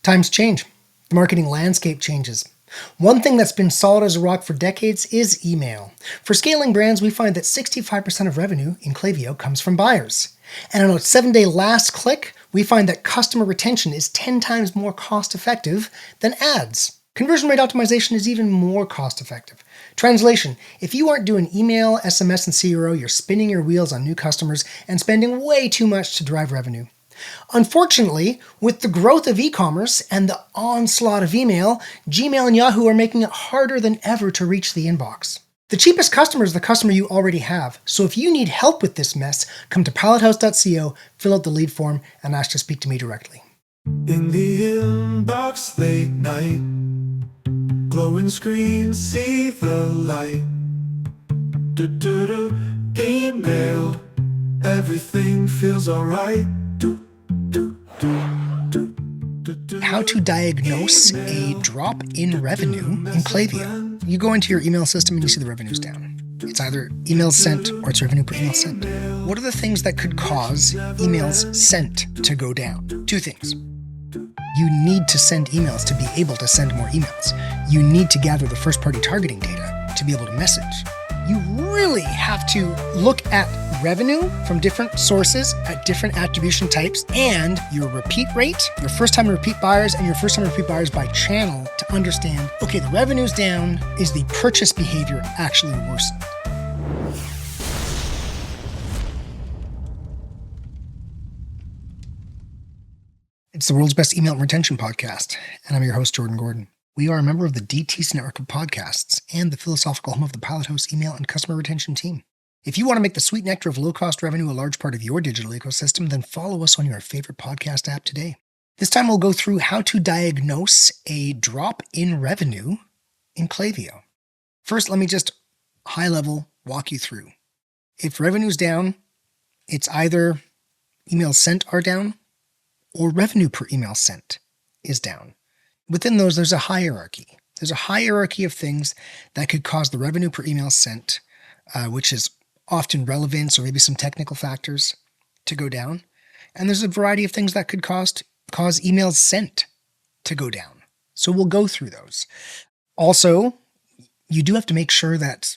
Times change. The marketing landscape changes. One thing that's been solid as a rock for decades is email. For scaling brands, we find that 65% of revenue in Klaviyo comes from buyers. And on a 7-day last click, we find that customer retention is 10 times more cost-effective than ads. Conversion rate optimization is even more cost-effective. Translation: if you aren't doing email, SMS, and CRO, you're spinning your wheels on new customers and spending way too much to drive revenue. Unfortunately, with the growth of e-commerce and the onslaught of email, Gmail and Yahoo are making it harder than ever to reach the inbox. The cheapest customer is the customer you already have, so if you need help with this mess, come to pallethouse.co, fill out the lead form, and ask to speak to me directly. In the inbox late night, glowing screen, see the light. Email, everything feels alright. How to diagnose a drop in revenue in Klaviyo. You go into your email system and you see the revenue's down. It's either emails sent or it's revenue per email sent. What are the things that could cause emails sent to go down? Two things. You need to send emails to be able to send more emails. You need to gather the first-party targeting data to be able to message. You really have to look at revenue from different sources at different attribution types and your repeat rate, your first-time repeat buyers, and your first-time repeat buyers by channel to understand, okay, the revenue's down. Is the purchase behavior actually worsened? It's the world's best email retention podcast, and I'm your host, Jordan Gordon. We are a member of the DT's network of podcasts and the philosophical home of the Pallet House email and customer retention team. If you want to make the sweet nectar of low-cost revenue a large part of your digital ecosystem, then follow us on your favorite podcast app today. This time we'll go through how to diagnose a drop in revenue in Klaviyo. First, let me just high-level walk you through. If revenue's down, it's either emails sent are down or revenue per email sent is down. Within those, there's a hierarchy. There's a hierarchy of things that could cause the revenue per email sent, which is often relevance or maybe some technical factors, to go down. And there's a variety of things that could cause emails sent to go down. So we'll go through those. Also, you do have to make sure that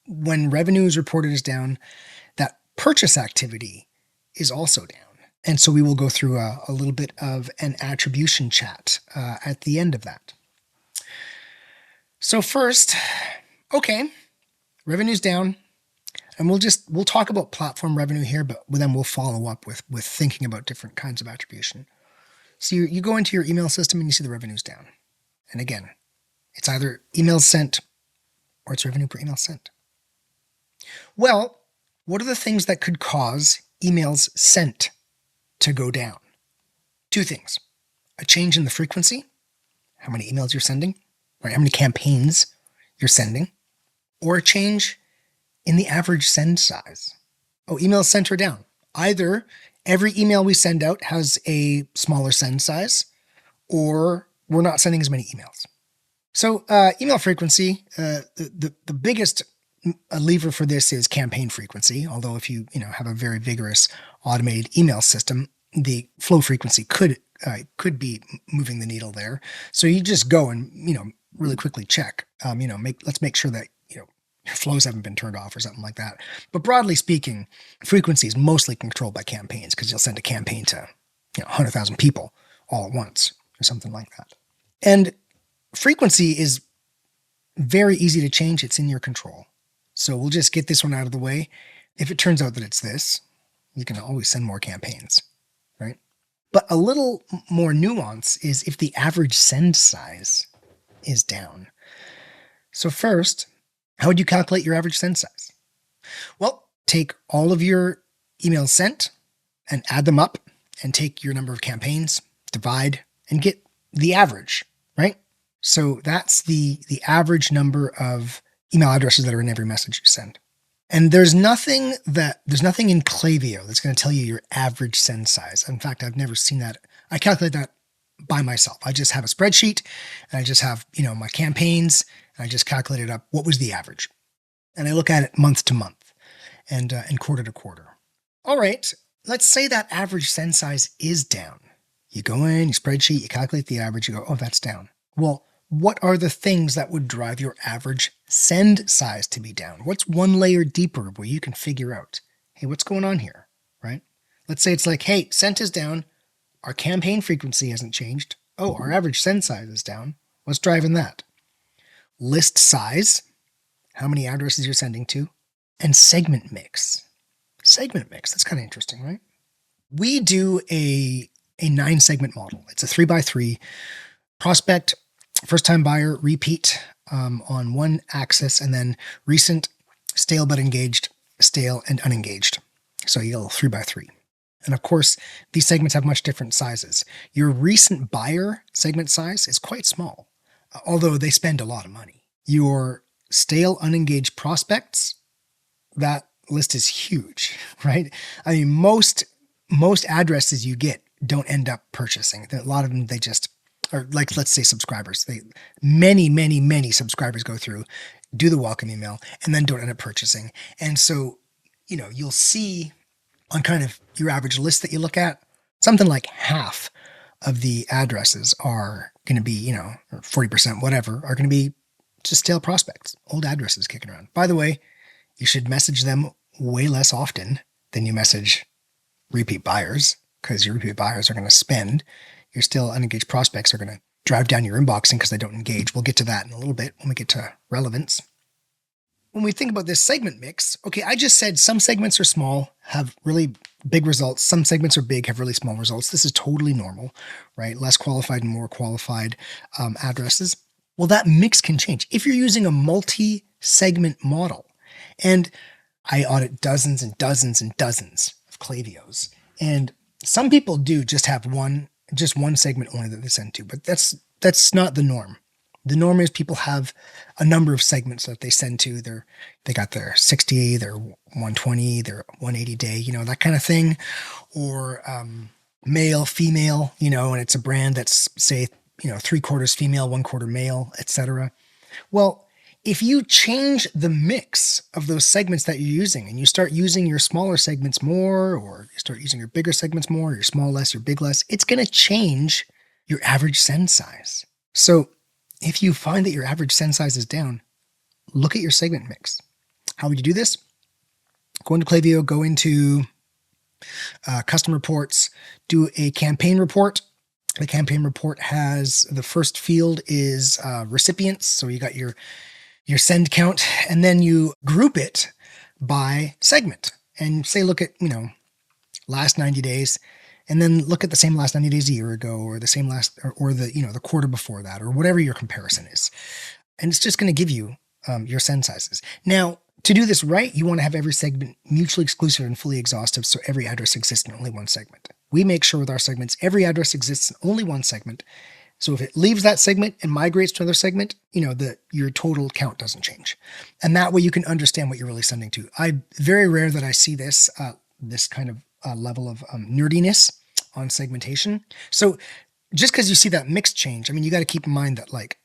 when revenue is reported as down, that purchase activity is also down. And so we will go through a little bit of an attribution chat at the end of that. So first, okay, revenue's down. And we'll talk about platform revenue here, but then we'll follow up with thinking about different kinds of attribution. So you go into your email system and you see the revenue's down. And again, it's either emails sent or it's revenue per email sent. Well, what are the things that could cause emails sent to go down? Two things: a change in the frequency, how many emails you're sending, right? How many campaigns you're sending, or a change in the average send size. Oh, emails sent are down. Either every email we send out has a smaller send size, or we're not sending as many emails. So email frequency, the biggest lever for this is campaign frequency. Although if you have a very vigorous automated email system, the flow frequency could be moving the needle there. So you just go and really quickly check. Let's make sure that your flows haven't been turned off or something like that. But broadly speaking, frequency is mostly controlled by campaigns, because you'll send a campaign to 100,000 people all at once or something like that. And frequency is very easy to change. It's in your control. So we'll just get this one out of the way. If it turns out that it's this, you can always send more campaigns, right? But a little more nuance is if the average send size is down. So first, how would you calculate your average send size? Well, take all of your emails sent and add them up, and take your number of campaigns, divide, and get the average, right? So that's the average number of email addresses that are in every message you send. And there's nothing in Klaviyo that's going to tell you your average send size. In fact, I've never seen that. I calculate that by myself. I just have a spreadsheet, and I just have, my campaigns, and I just calculated up what was the average. And I look at it month to month and quarter to quarter. All right, let's say that average send size is down. You go in, you spreadsheet, you calculate the average, you go, oh, that's down. Well, what are the things that would drive your average send size to be down? What's one layer deeper where you can figure out, hey, what's going on here, right? Let's say it's like, hey, sent is down. Our campaign frequency hasn't changed. Oh, our average send size is down. What's driving that? List size, how many addresses you're sending to, and segment mix. Segment mix, that's kind of interesting, right? We do a 9-segment model. It's a 3x3 prospect, first-time buyer, repeat on one axis, and then recent, stale but engaged, stale, and unengaged. So you go 3x3. And of course, these segments have much different sizes. Your recent buyer segment size is quite small, although they spend a lot of money. Your stale, unengaged prospects, that list is huge, right? I mean, most addresses you get don't end up purchasing. A lot of them, they just are like, let's say subscribers. Many subscribers go through, do the welcome email, and then don't end up purchasing. And so, you'll see on kind of your average list that you look at, something like half of the addresses are going to be, or 40%, whatever, are going to be just stale prospects, old addresses kicking around. By the way, you should message them way less often than you message repeat buyers, because your repeat buyers are going to spend. Your still unengaged prospects are going to drive down your inboxing because they don't engage. We'll get to that in a little bit when we get to relevance. When we think about this segment mix, okay, I just said some segments are small, have really big results. Some segments are big, have really small results. This is totally normal, right? Less qualified and more qualified addresses. Well, that mix can change if you're using a multi-segment model. And I audit dozens and dozens and dozens of Klaviyos. And some people do just have one segment only that they send to, but that's not the norm. The norm is people have a number of segments that they send to. They got their 60, their 120, their 180 day, that kind of thing, or male, female, and it's a brand that's say, 3/4 female, 1/4 male, etc. Well, if you change the mix of those segments that you're using and you start using your smaller segments more, or you start using your bigger segments more, your small less, your big less, it's going to change your average send size. So if you find that your average send size is down, look at your segment mix. How would you do this? Go into Klaviyo, go into custom reports, do a campaign report. The campaign report has the first field is recipients. So you got your send count, and then you group it by segment and say, look at, last 90 days. And then look at the same last 90 days a year ago, or the same or the quarter before that, or whatever your comparison is. And it's just going to give you your send sizes. Now, to do this right, you want to have every segment mutually exclusive and fully exhaustive, so every address exists in only one segment. We make sure with our segments, every address exists in only one segment. So if it leaves that segment and migrates to another segment, your total count doesn't change. And that way you can understand what you're really sending to. Very rare that I see this kind of level of nerdiness on segmentation. So just because you see that mix change, you got to keep in mind that like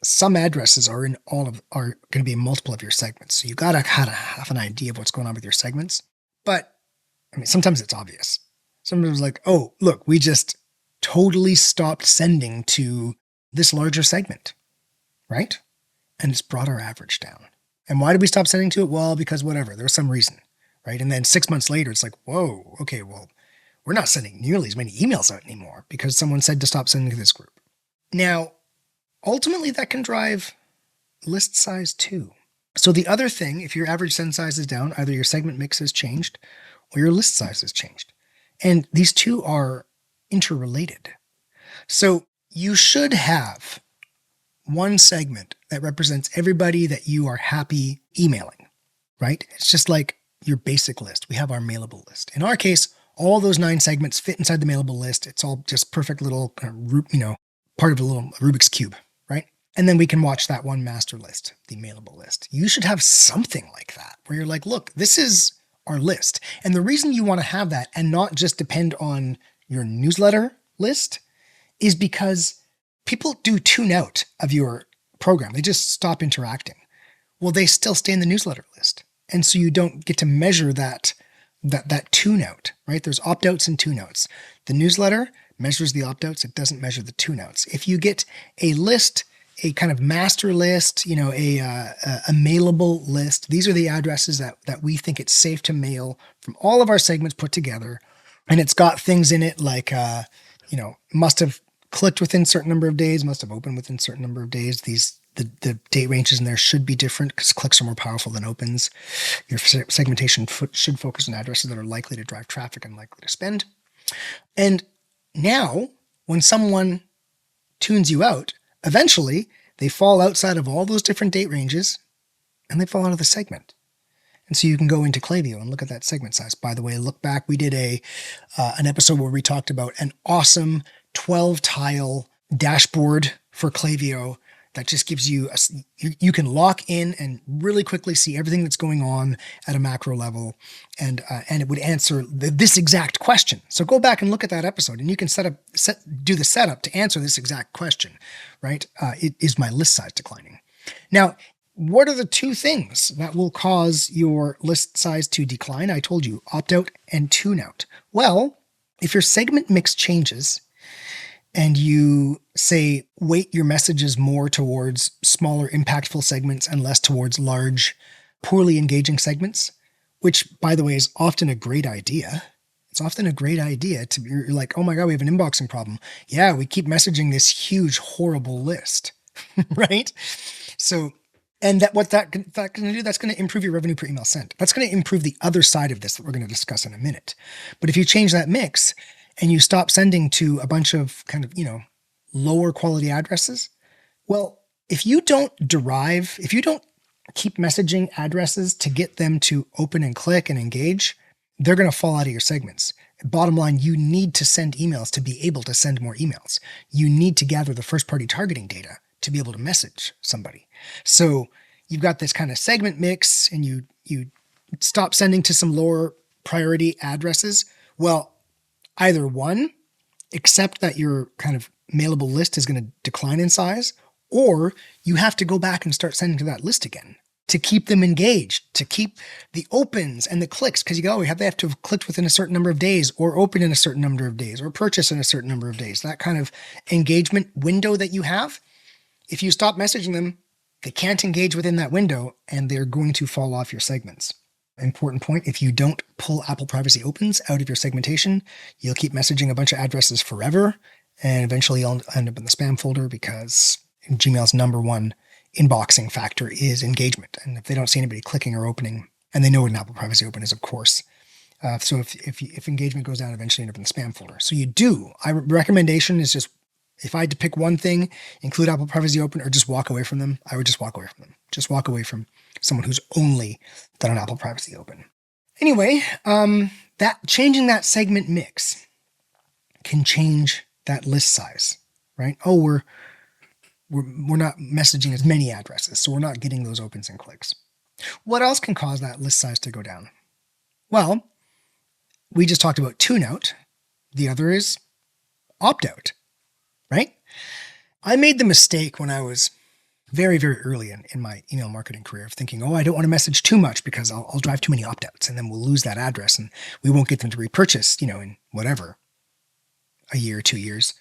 some addresses are going to be in multiple of your segments. So you got to kind of have an idea of what's going on with your segments. But sometimes it's obvious. Sometimes like, oh, look, we just totally stopped sending to this larger segment, right? And it's brought our average down. And why did we stop sending to it? Well, because whatever, there's some reason. Right. And then 6 months later, it's like, whoa, okay, well, we're not sending nearly as many emails out anymore because someone said to stop sending to this group. Now, ultimately, that can drive list size too. So the other thing, if your average send size is down, either your segment mix has changed or your list size has changed. And these two are interrelated. So you should have one segment that represents everybody that you are happy emailing, right? It's just like your basic list. We have our mailable list. In our case, all those 9 segments fit inside the mailable list. It's all just perfect little, part of a little Rubik's Cube, right? And then we can watch that one master list, the mailable list. You should have something like that where you're like, look, this is our list. And the reason you want to have that and not just depend on your newsletter list is because people do tune out of your program. They just stop interacting. Well, they still stay in the newsletter list. And so you don't get to measure that tune out, right? There's opt-outs and tune outs. The newsletter, measures the opt-outs. It doesn't measure the tune-outs. If you get a list, a kind of master list, a mailable list, these are the addresses that we think it's safe to mail from all of our segments put together. And it's got things in it like, must have clicked within a certain number of days, must have opened within a certain number of days. The date ranges in there should be different because clicks are more powerful than opens. Your segmentation should focus on addresses that are likely to drive traffic and likely to spend. And now, when someone tunes you out, eventually they fall outside of all those different date ranges and they fall out of the segment. And so you can go into Klaviyo and look at that segment size. By the way, look back. We did an episode where we talked about an awesome 12-tile dashboard for Klaviyo that just gives you, you can lock in and really quickly see everything that's going on at a macro level. And it would answer this exact question. So go back and look at that episode and you can do the setup to answer this exact question, right? Is my list size declining? Now, what are the two things that will cause your list size to decline? I told you, opt-out and tune-out. Well, if your segment mix changes and you say, weight your messages more towards smaller, impactful segments and less towards large, poorly engaging segments, which, by the way, is often a great idea. It's often a great idea you're like, oh my God, we have an inboxing problem. Yeah, we keep messaging this huge, horrible list, right? So, and what that's going to do, that's going to improve your revenue per email sent. That's going to improve the other side of this that we're going to discuss in a minute. But if you change that mix and you stop sending to a bunch of kind of, lower quality addresses, well, if you don't keep messaging addresses to get them to open and click and engage, they're going to fall out of your segments. Bottom line, you need to send emails to be able to send more emails. You need to gather the first party targeting data to be able to message somebody. So you've got this kind of segment mix and you stop sending to some lower priority addresses. Well, either one, accept that your kind of mailable list is going to decline in size, or you have to go back and start sending to that list again to keep them engaged, to keep the opens and the clicks, because they have to have clicked within a certain number of days or open in a certain number of days or purchase in a certain number of days. That kind of engagement window that you have, if you stop messaging them, they can't engage within that window and they're going to fall off your segments. Important point, if you don't pull Apple Privacy Opens out of your segmentation, you'll keep messaging a bunch of addresses forever and eventually you'll end up in the spam folder because Gmail's number one inboxing factor is engagement. And if they don't see anybody clicking or opening, and they know what an Apple Privacy Open is, of course. So if engagement goes down, eventually end up in the spam folder. So recommendation is just, if I had to pick one thing, include Apple Privacy Open or just walk away from them, I would just walk away from them. Just walk away from someone who's only done an Apple Privacy Open. Anyway, changing that segment mix can change that list size, right? Oh, we're not messaging as many addresses, so we're not getting those opens and clicks. What else can cause that list size to go down? Well, we just talked about tune-out. The other is opt-out. Right? I made the mistake when I was very, very early in my email marketing career of thinking, I don't want to message too much because I'll drive too many opt-outs and then we'll lose that address and we won't get them to repurchase, in whatever, a year, 2 years,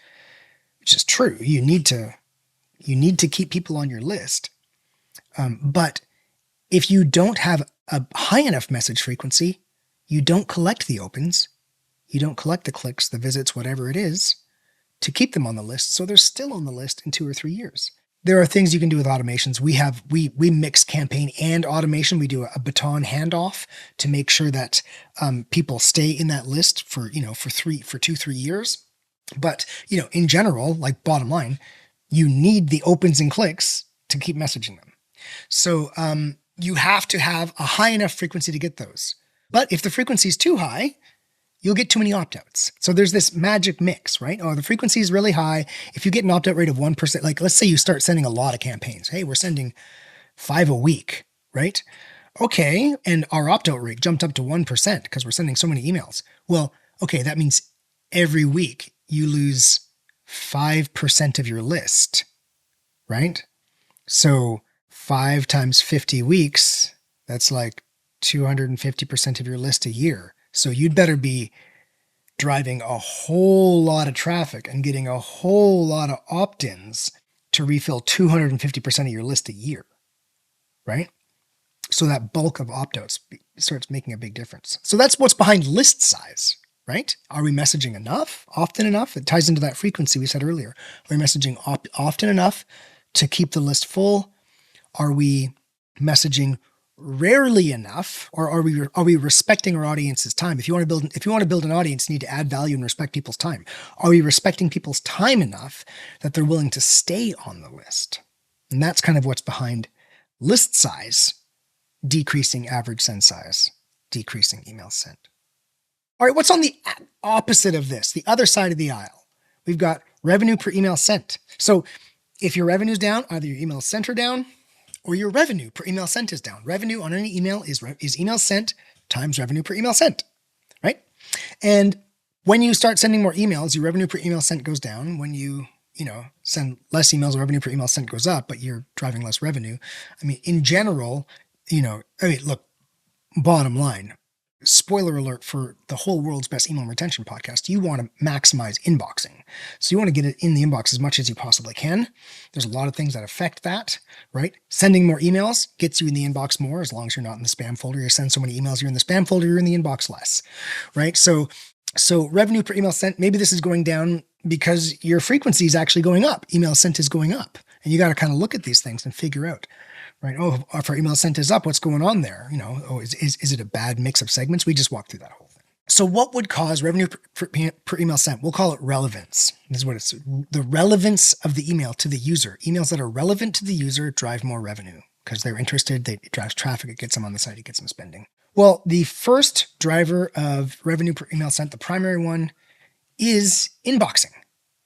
which is true. You need to keep people on your list. But if you don't have a high enough message frequency, you don't collect the opens, you don't collect the clicks, the visits, whatever it is, to keep them on the list. So they're still on the list in 2 or 3 years. There are things you can do with automations. We mix campaign and automation. We do a baton handoff to make sure that people stay in that list for 2-3 years. But, in general, like bottom line, you need the opens and clicks to keep messaging them. So you have to have a high enough frequency to get those. But if the frequency is too high, you'll get too many opt-outs. So there's this magic mix, right? The frequency is really high. If you get an opt-out rate of 1%, like let's say you start sending a lot of campaigns. Hey, we're sending 5 a week, right? Okay, and our opt-out rate jumped up to 1% because we're sending so many emails. Well, okay, that means every week you lose 5% of your list, right? So 5 times 50 weeks, that's like 250% of your list a year. So you'd better be driving a whole lot of traffic and getting a whole lot of opt-ins to refill 250% of your list a year, right? So that bulk of opt-outs starts making a big difference. So that's what's behind list size, right? Are we messaging enough, often enough? It ties into that frequency we said earlier. Are we messaging often enough to keep the list full? Are we messaging rarely enough, or are we respecting our audience's time? If you want to build an audience, you need to add value and respect people's time. Are we respecting people's time enough that they're willing to stay on the list? And that's kind of what's behind list size, decreasing average send size, decreasing email sent. All right, what's on the opposite of this, the other side of the aisle? We've got revenue per email sent. So if your revenue's down, either your email sent are down, or your revenue per email sent is down. Revenue on any email is email sent times revenue per email sent, right? And when you start sending more emails, your revenue per email sent goes down. When you send less emails, revenue per email sent goes up, but you're driving less revenue. I mean, in general, look, bottom line, spoiler alert for the whole world's best email retention podcast, you want to maximize inboxing. So you want to get it in the inbox as much as you possibly can. There's a lot of things that affect that, right? Sending more emails gets you in the inbox more, as long as you're not in the spam folder. You send so many emails, you're in the spam folder, you're in the inbox less, right? So revenue per email sent, maybe this is going down because your frequency is actually going up. Email sent is going up. And you got to kind of look at these things and figure out, right? Oh, if our email sent is up, what's going on there? Is it a bad mix of segments? We just walked through that whole thing. So what would cause revenue per email sent? We'll call it relevance. This is what it's, the relevance of the email to the user. Emails that are relevant to the user drive more revenue because they're interested. It drives traffic. It gets them on the site. It gets them spending. Well, the first driver of revenue per email sent, the primary one, is inboxing.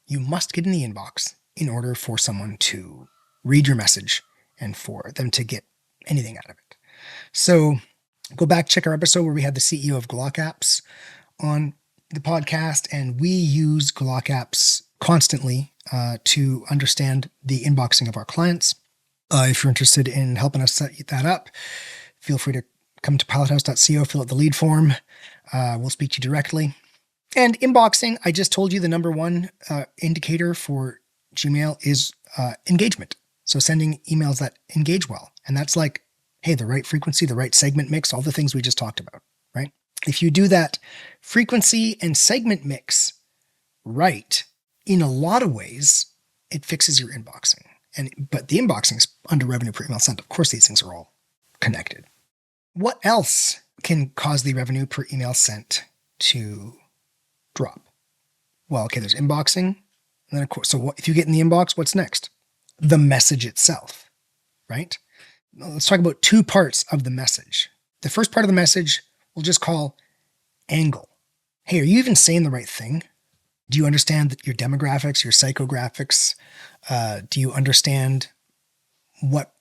You must get in the inbox in order for someone to read your message and for them to get anything out of it. So go back, check our episode where we had the CEO of Glock Apps on the podcast, and we use Glock Apps constantly to understand the inboxing of our clients. If you're interested in helping us set that up, feel free to come to pilothouse.co, fill out the lead form. We'll speak to you directly. And inboxing, I just told you the number one indicator for Gmail is engagement. So sending emails that engage well. And that's like, hey, the right frequency, the right segment mix, all the things we just talked about, right? If you do that frequency and segment mix right, in a lot of ways, it fixes your inboxing. But the inboxing is under revenue per email sent. Of course, these things are all connected. What else can cause the revenue per email sent to drop? Well, okay, there's inboxing. And then of course, if you get in the inbox, what's next? The message itself, right? Let's talk about two parts of the message. The first part of the message we'll just call angle. Hey, are you even saying the right thing? Do you understand your demographics, your psychographics? Do you understand what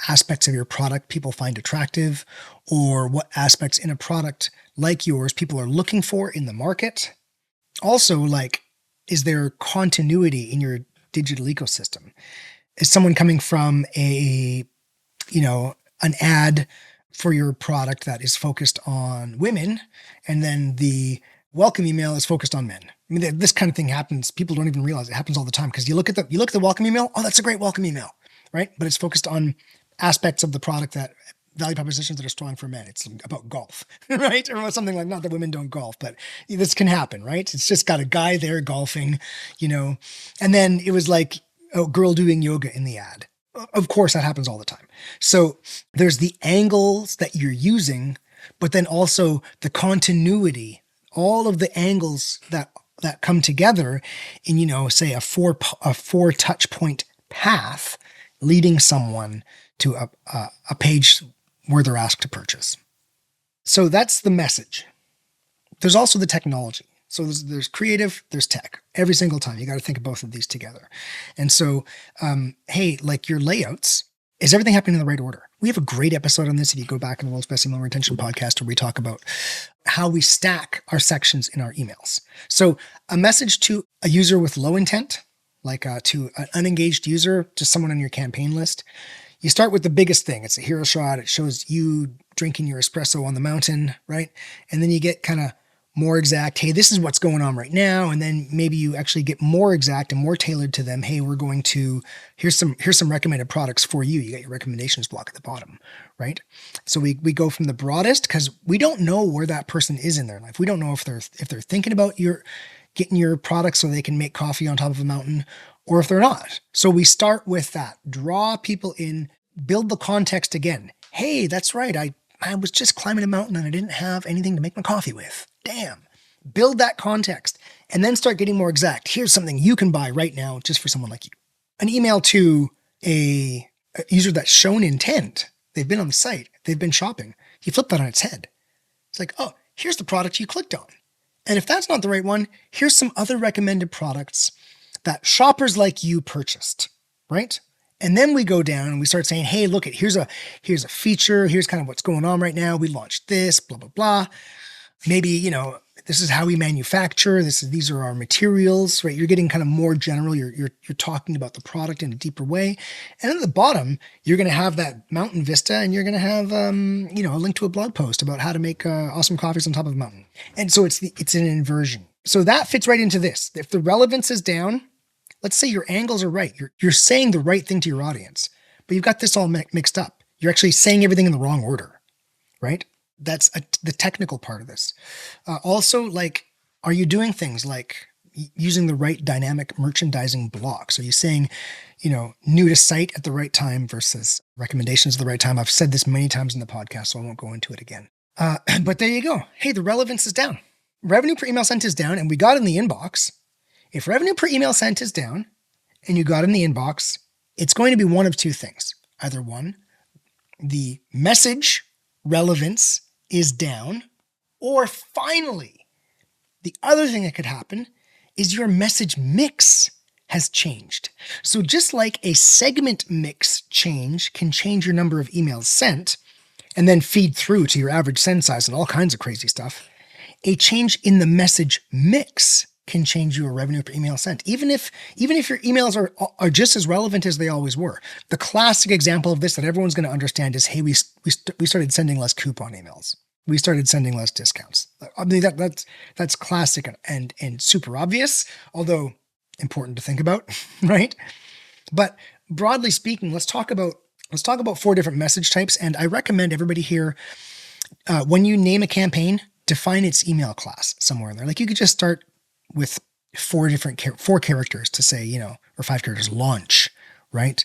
aspects of your product people find attractive, or what aspects in a product like yours people are looking for in the market? Also, is there continuity in your digital ecosystem? Is someone coming from an ad for your product that is focused on women, and then the welcome email is focused on men? I mean, this kind of thing happens. People don't even realize it happens all the time, because you look at the welcome email. Oh, that's a great welcome email, right? But it's focused on aspects of the product, that value propositions that are strong for men. It's about golf, right? Or something like, not that women don't golf, but this can happen, right? It's just got a guy there golfing, and then it was like a girl doing yoga in the ad. Of course, that happens all the time. So there's the angles that you're using, but then also the continuity, all of the angles that come together in, say a four touch point path leading someone to a page where they're asked to purchase. So that's the message. There's also the technology. So there's creative, there's tech. Every single time, you got to think of both of these together. And so, hey, like your layouts, is everything happening in the right order? We have a great episode on this if you go back in the World's Best Email Retention podcast, where we talk about how we stack our sections in our emails. So a message to a user with low intent, like to an unengaged user, just someone on your campaign list, you start with the biggest thing. It's a hero shot. It shows you drinking your espresso on the mountain, right? And then you get kind of more exact. Hey, this is what's going on right now. And then maybe you actually get more exact and more tailored to them. Hey, here's some recommended products for you. You got your recommendations block at the bottom, right? So we go from the broadest because we don't know where that person is in their life. We don't know if they're thinking about getting your product so they can make coffee on top of a mountain, or if they're not. So we start with that, draw people in, build the context again. Hey, that's right. I was just climbing a mountain and I didn't have anything to make my coffee with. Damn. Build that context and then start getting more exact. Here's something you can buy right now just for someone like you. An email to a user that's shown intent. They've been on the site. They've been shopping. You flip that on its head. It's like, oh, here's the product you clicked on. And if that's not the right one, here's some other recommended products that shoppers like you purchased, right? And then we go down and we start saying, hey, look, here's a feature. Here's kind of what's going on right now. We launched this, blah, blah, blah. Maybe, this is how we manufacture. These are our materials, right? You're getting kind of more general. You're talking about the product in a deeper way. And at the bottom, you're going to have that mountain vista, and you're going to have, a link to a blog post about how to make awesome coffees on top of a mountain. And so it's an inversion. So that fits right into this. If the relevance is down, let's say your angles are right. You're saying the right thing to your audience, but you've got this all mixed up. You're actually saying everything in the wrong order, right? That's the technical part of this. Also, are you doing things like using the right dynamic merchandising blocks? Are you saying, new to site at the right time versus recommendations at the right time? I've said this many times in the podcast, so I won't go into it again. But there you go. Hey, the relevance is down. Revenue per email sent is down, and we got in the inbox. If revenue per email sent is down and you got in the inbox, it's going to be one of two things. Either one, the message relevance is down, or finally, the other thing that could happen is your message mix has changed. So just like a segment mix change can change your number of emails sent and then feed through to your average send size and all kinds of crazy stuff, a change in the message mix can change your revenue per email sent, even if your emails are just as relevant as they always were. The classic example of this that everyone's going to understand is, hey, we started sending less coupon emails. We started sending less discounts. I mean, that's classic and super obvious, although important to think about, right? But broadly speaking, let's talk about 4 different message types. And I recommend everybody here, when you name a campaign, define its email class somewhere in there. Like you could just start with 4 characters to say, or 5 characters, launch, right?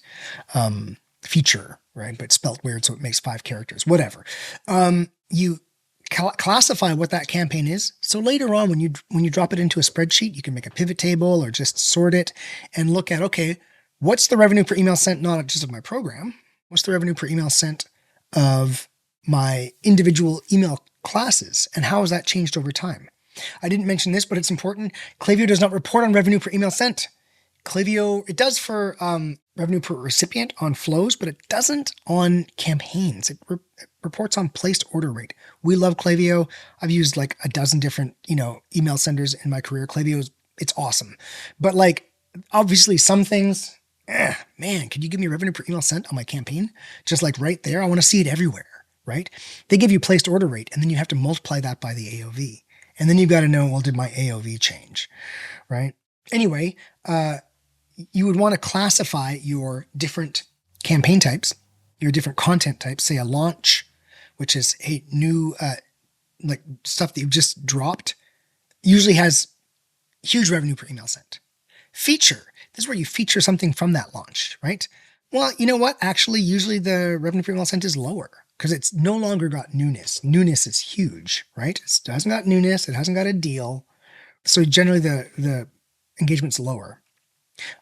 Feature, right? But spelt weird, so it makes 5 characters, whatever. You classify what that campaign is. So later on, when you drop it into a spreadsheet, you can make a pivot table or just sort it and look at, okay, what's the revenue per email sent, not just of my program? What's the revenue per email sent of my individual email classes? And how has that changed over time? I didn't mention this, but it's important. Klaviyo does not report on revenue per email sent. Klaviyo, it does for revenue per recipient on flows, but it doesn't on campaigns. It reports on placed order rate. We love Klaviyo. I've used like a dozen different, email senders in my career. Klaviyo it's awesome. But obviously some things, man, could you give me revenue per email sent on my campaign? Just like right there. I want to see it everywhere, right? They give you placed order rate, and then you have to multiply that by the AOV. And then you've got to know, well, did my AOV change, right? Anyway, you would want to classify your different campaign types, your different content types. Say a launch, which is a new, stuff that you've just dropped, usually has huge revenue per email sent. Feature, this is where you feature something from that launch, right? Well, you know what? Actually, usually the revenue per email sent is lower, because it's no longer got newness. Newness is huge, right? It hasn't got newness. It hasn't got a deal. So generally the engagement's lower.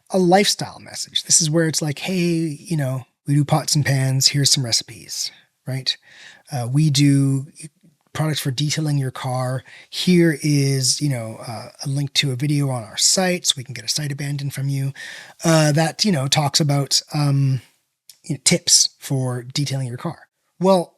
A lifestyle message. This is where it's like, hey, we do pots and pans. Here's some recipes, right? We do products for detailing your car. Here is, a link to a video on our site so we can get a site abandoned from you. That, talks about tips for detailing your car. Well,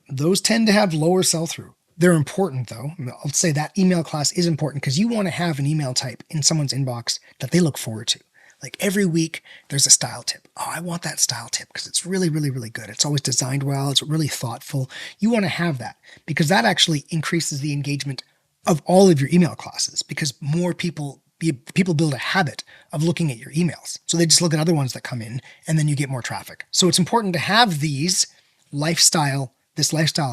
those tend to have lower sell-through. They're important though. I'll say that email class is important because you want to have an email type in someone's inbox that they look forward to. Like every week there's a style tip. Oh, I want that style tip because it's really, really, really good. It's always designed well. It's really thoughtful. You want to have that because that actually increases the engagement of all of your email classes, because more people build a habit of looking at your emails. So they just look at other ones that come in, and then you get more traffic. So it's important to have this lifestyle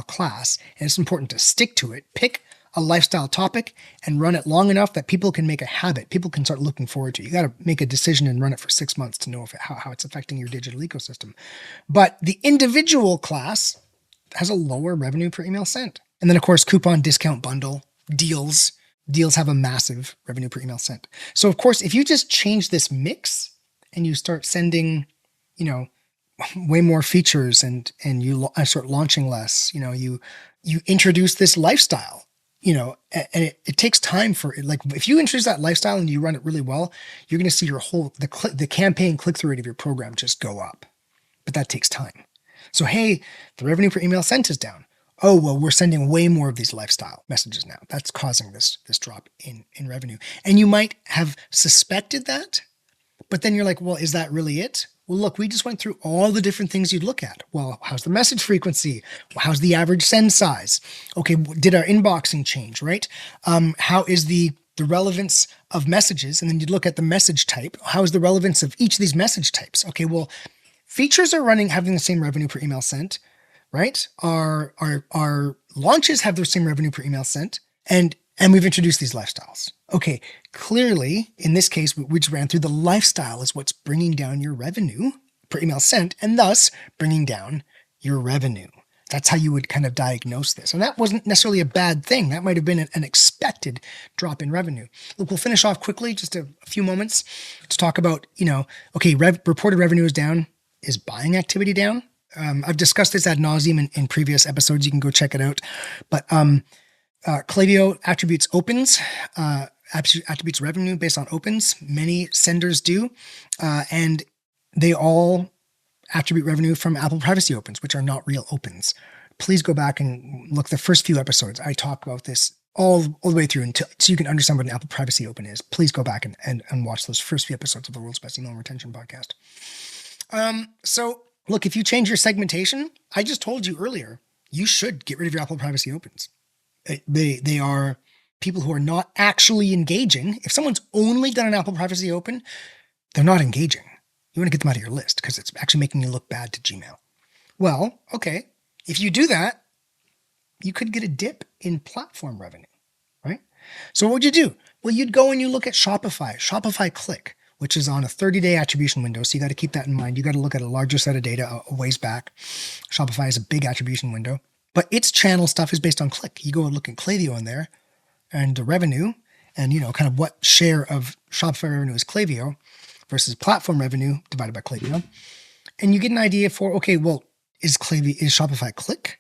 class, and it's important to stick to it. Pick a lifestyle topic and run it long enough that people can make a habit. People can start looking forward to it. You got to make a decision and run it for 6 months to know how it's affecting your digital ecosystem. But the individual class has a lower revenue per email sent. And then, of course, coupon, discount, bundle, deals have a massive revenue per email sent. So, of course, if you just change this mix and you start sending, way more features and you start launching less, you introduce this lifestyle, and it takes time for it. Like if you introduce that lifestyle and you run it really well, you're going to see the campaign click-through rate of your program just go up. But that takes time. So, hey, the revenue per email sent is down. Oh, well, we're sending way more of these lifestyle messages now. That's causing this drop in revenue. And you might have suspected that, but then you're like, well, is that really it? Well, look, we just went through all the different things you'd look at. Well, how's the message frequency? How's the average send size? Okay, did our inboxing change, right? How is the relevance of messages? And then you'd look at the message type. How is the relevance of each of these message types? Okay, well, features are having the same revenue per email sent, right? Our launches have the same revenue per email sent, and we've introduced these lifestyles. Okay, clearly, in this case, we just ran through the lifestyle is what's bringing down your revenue per email sent, and thus bringing down your revenue. That's how you would kind of diagnose this. And that wasn't necessarily a bad thing. That might have been an expected drop in revenue. Look, we'll finish off quickly, just a few moments to talk about, okay, reported revenue is down. Is buying activity down? I've discussed this ad nauseum in previous episodes. You can go check it out. But Klaviyo attributes opens, attributes revenue based on opens. Many senders do. And they all attribute revenue from Apple privacy opens, which are not real opens. Please go back and look the first few episodes. I talk about this all the way through so you can understand what an Apple privacy open is. Please go back and watch those first few episodes of the World's Best Email Retention Podcast. So look, if you change your segmentation, I just told you earlier, you should get rid of your Apple privacy opens. They are people who are not actually engaging. If someone's only done an Apple privacy open, they're not engaging. You want to get them out of your list because it's actually making you look bad to Gmail. Well, okay. If you do that, you could get a dip in platform revenue, right? So what would you do? Well, you'd go and you look at Shopify Click, which is on a 30-day attribution window. So you got to keep that in mind. You got to look at a larger set of data a ways back. Shopify is a big attribution window, but its channel stuff is based on click. You go and look at Klaviyo in there and the revenue and, kind of what share of Shopify revenue is Klaviyo versus platform revenue divided by Klaviyo. And you get an idea for, okay, well, is Shopify Click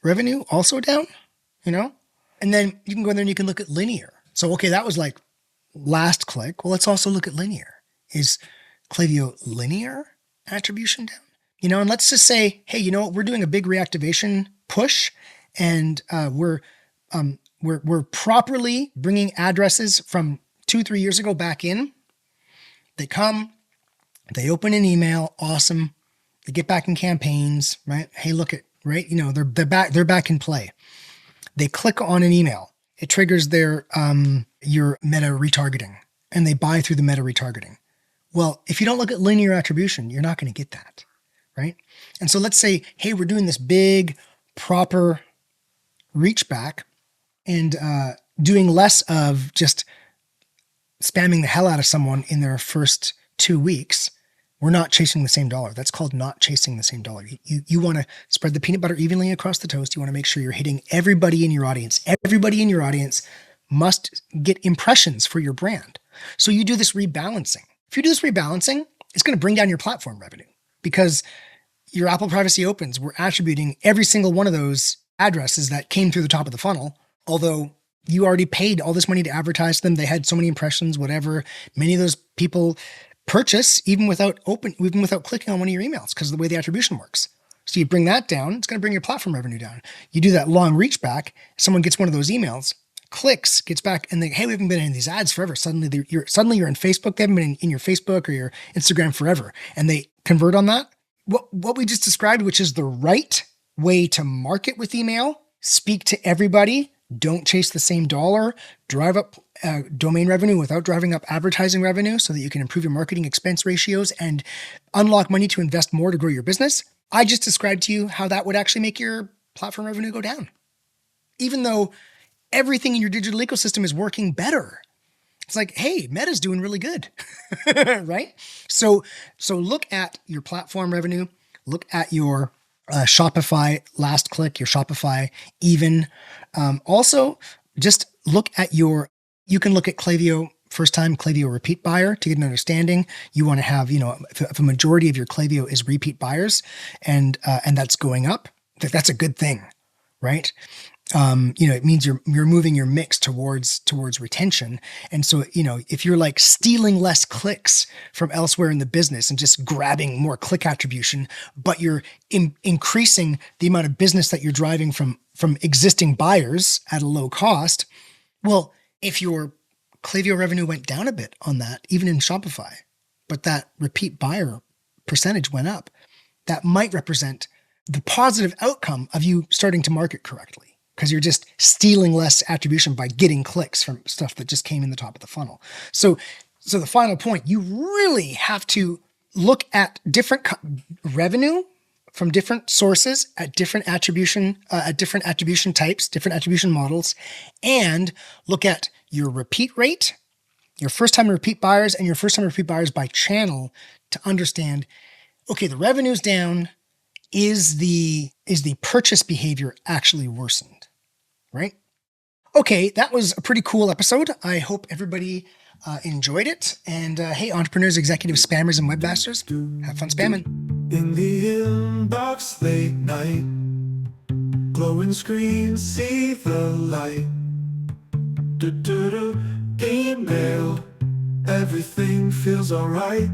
revenue also down? And then you can go in there and you can look at linear. So, okay, that was like last click. Well, let's also look at linear. Is Klaviyo linear attribution down? And let's just say, hey, we're doing a big reactivation push, and we're properly bringing addresses from 2-3 years ago back in. They come, they open an email, awesome. They get back in campaigns, right? Hey, look at right. They're back in play. They click on an email. It triggers their your meta retargeting, and they buy through the meta retargeting. Well, if you don't look at linear attribution, you're not going to get that, right? And so let's say, hey, we're doing this big, proper reach back and doing less of just spamming the hell out of someone in their first 2 weeks. We're not chasing the same dollar. That's called not chasing the same dollar. You want to spread the peanut butter evenly across the toast. You want to make sure you're hitting everybody in your audience. Everybody in your audience must get impressions for your brand. So you do this rebalancing. If you do this rebalancing, it's going to bring down your platform revenue because your Apple privacy opens were attributing every single one of those addresses that came through the top of the funnel, although you already paid all this money to advertise them. They had so many impressions, whatever. Many of those people purchase even without clicking on one of your emails because of the way the attribution works. So you bring that down, it's going to bring your platform revenue down. You do that long reach back, someone gets one of those emails, clicks, gets back, and they, hey, we haven't been in these ads forever. Suddenly you're in Facebook. They haven't been in your Facebook or your Instagram forever. And they convert on that. What we just described, which is the right way to market with email, speak to everybody, Don't chase the same dollar. Drive up domain revenue without driving up advertising revenue so that you can improve your marketing expense ratios and unlock money to invest more to grow your business. I just described to you how that would actually make your platform revenue go down, even though everything in your digital ecosystem is working better. It's like, hey, Meta's doing really good, right? So look at your platform revenue, look at your Shopify last click, your Shopify even. Also, just look at you can look at Klaviyo first time Klaviyo repeat buyer to get an understanding. You want to have, if a majority of your Klaviyo is repeat buyers and that's going up, that's a good thing, right? It means you're moving your mix towards retention. And so, if you're like stealing less clicks from elsewhere in the business and just grabbing more click attribution, but you're increasing the amount of business that you're driving from existing buyers at a low cost. Well, if your Klaviyo revenue went down a bit on that, even in Shopify, but that repeat buyer percentage went up, that might represent the positive outcome of you starting to market correctly. Because you're just stealing less attribution by getting clicks from stuff that just came in the top of the funnel. So the final point, you really have to look at different revenue from different sources at different attribution types, different attribution models, and look at your repeat rate, your first-time repeat buyers, and your first-time repeat buyers by channel to understand, okay, the revenue's down. Is the purchase behavior actually worsened? Right? Okay, that was a pretty cool episode. I hope everybody enjoyed it. And hey, entrepreneurs, executives, spammers, and webmasters, have fun spamming. In the inbox late night, glowing screens see the light. Email, everything feels alright.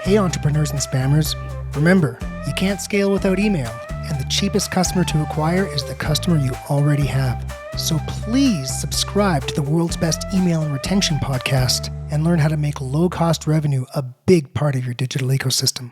Hey, entrepreneurs and spammers. Remember, you can't scale without email, and the cheapest customer to acquire is the customer you already have. So please subscribe to the world's best email and retention podcast and learn how to make low-cost revenue a big part of your digital ecosystem.